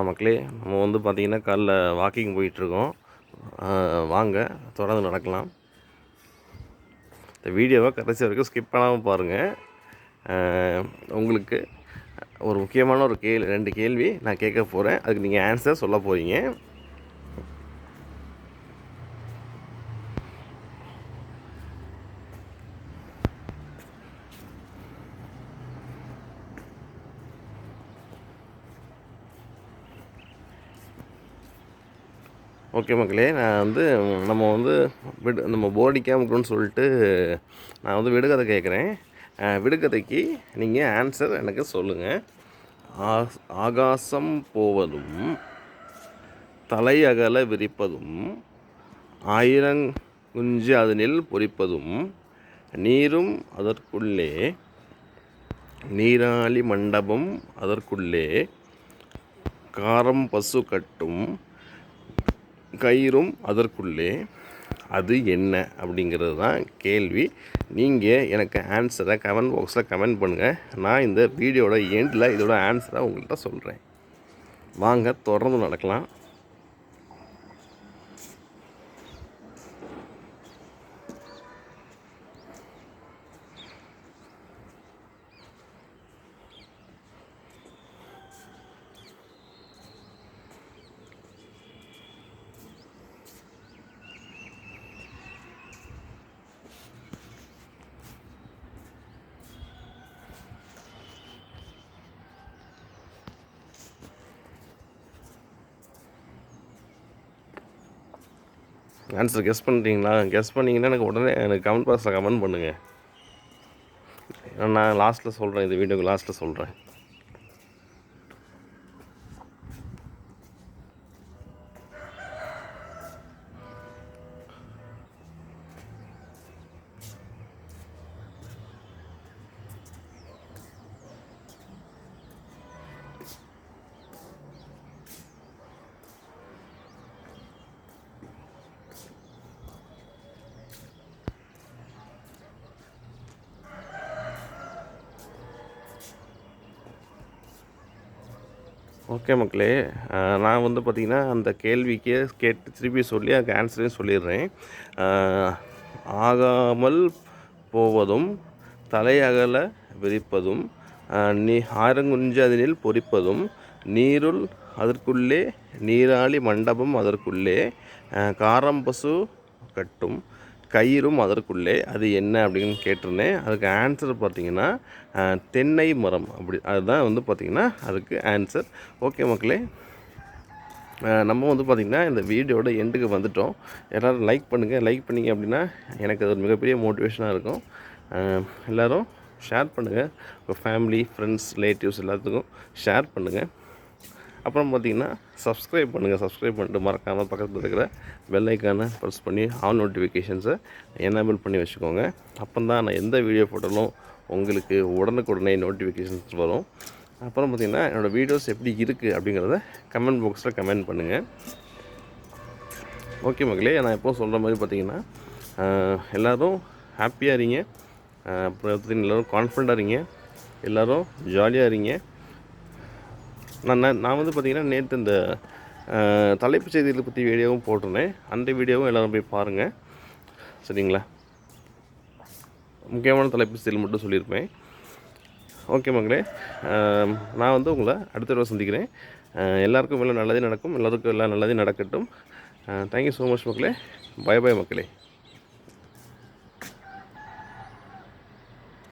மக்களே, நம்ம வந்து பார்த்திங்கன்னா காலைல வாக்கிங் போயிட்டுருக்கோம். வாங்க தொடர்ந்து நடக்கலாம். இந்த வீடியோவை கடைசி வரைக்கும் ஸ்கிப் பண்ணாமல் பாருங்கள். உங்களுக்கு ஒரு முக்கியமான ஒரு 2 கேள்வி நான் கேட்க போகிறேன். அதுக்கு நீங்கள் ஆன்சர் சொல்ல போகிறீங்க. ஓகே மக்களே, நான் வந்து நம்ம போர் அடிக்காமல் இருக்கணும்னு சொல்லிட்டு நான் வந்து விடுகதை கேட்குறேன். விடுகதைக்கு நீங்கள் ஆன்சர் எனக்கு சொல்லுங்கள். ஆகாசம் போவதும் தலை அகல விரிப்பதும் 1000 குஞ்சு அதனில் பொரிப்பதும் நீரும் அதற்குள்ளே நீராளி மண்டபம் அதற்குள்ளே காரம் பசு கட்டும் கயிறும் அதற்குள்ளே, அது என்ன அப்படிங்கிறது தான் கேள்வி. நீங்கள் எனக்கு ஆன்சரை கமெண்ட் பாக்ஸில் கமெண்ட் பண்ணுங்கள். நான் இந்த வீடியோட எண்டில் இதோட ஆன்சரை உங்கள்கிட்ட சொல்கிறேன். வாங்க தொடர்ந்து நடக்கலாம். ஆன்சர் கெஸ் பண்ணுறீங்களா? கெஸ் பண்ணிங்கன்னா எனக்கு கமெண்ட் பாக்ஸில் கமெண்ட் பண்ணுங்கள். நான் லாஸ்ட்டில் சொல்கிறேன், இந்த வீடியோக்கு லாஸ்ட்டில் சொல்கிறேன். ஓகே மக்களே, நான் வந்து பார்த்திங்கன்னா அந்த கேள்விக்கே திருப்பி சொல்லி அதுக்கு ஆன்சரையும் சொல்லிடுறேன். ஆகாமல் போவதும் தலையகல விரிப்பதும் 1000 குஞ்சு அதனில் பொரிப்பதும் நீருள் அதற்குள்ளே நீராளி மண்டபம் அதற்குள்ளே காரம்பசு கட்டும் கயிறும் அதற்குள்ளே, அது என்ன அப்படின்னு கேட்டிருந்தேன். அதுக்கு ஆன்சர் பார்த்திங்கன்னா தென்னை மரம். அதுதான் வந்து பார்த்திங்கன்னா அதுக்கு ஆன்சர். ஓகே மக்களே, நம்ம வந்து பார்த்திங்கன்னா இந்த வீடியோட எண்டுக்கு வந்துவிட்டோம். எல்லோரும் லைக் பண்ணுங்கள். லைக் பண்ணிங்க அப்படின்னா எனக்கு அது ஒரு மிகப்பெரிய மோட்டிவேஷனாக இருக்கும். எல்லோரும் ஷேர் பண்ணுங்கள். உங்கள் ஃபேமிலி, ஃப்ரெண்ட்ஸ், ரிலேட்டிவ்ஸ் எல்லாத்துக்கும் ஷேர் பண்ணுங்கள். அப்புறம் பார்த்திங்கன்னா சப்ஸ்கிரைப் பண்ணுங்கள். சப்ஸ்கிரைப் பண்ணிட்டு மறக்காமல் பக்கத்தில் இருக்கிற பெல் ஐக்கானை ப்ரெஸ் பண்ணி ஆல் நோட்டிஃபிகேஷன்ஸை எனேபிள் பண்ணி வச்சுக்கோங்க. அப்போ தான் நான் எந்த வீடியோ போட்டாலும் உங்களுக்கு உடனுக்குடனே நோட்டிஃபிகேஷன்ஸ் வரும். அப்புறம் பார்த்திங்கன்னா என்னோடய வீடியோஸ் எப்படி இருக்குது அப்படிங்கிறத கமெண்ட் பாக்ஸில் கமெண்ட் பண்ணுங்கள். ஓகே மக்களே, நான் எப்போது சொல்கிற மாதிரி பார்த்திங்கன்னா எல்லோரும் ஹாப்பியாக இருங்க. அப்புறம் எல்லோரும் கான்ஃபிடண்ட்டாக இருங்க. எல்லோரும் ஜாலியாக இருங்க. நான் வந்து பார்த்திங்கன்னா நேற்று இந்த தலைப்புச் செய்திகளை பற்றி வீடியோவும் போட்டிருந்தேன். அந்த வீடியோவும் எல்லோரும் போய் பாருங்கள். சரிங்களா? முக்கியமான தலைப்புச் செய்திகள் மட்டும் சொல்லியிருப்பேன். ஓகே மக்களே, நான் வந்து உங்களை அடுத்த தடவை சந்திக்கிறேன். எல்லாருக்கும் எல்லாம் நல்லதே நடக்கும். எல்லோருக்கும் எல்லாம் நல்லதே நடக்கட்டும். தேங்க்யூ ஸோ மச் மக்களே. பை பை மக்களே.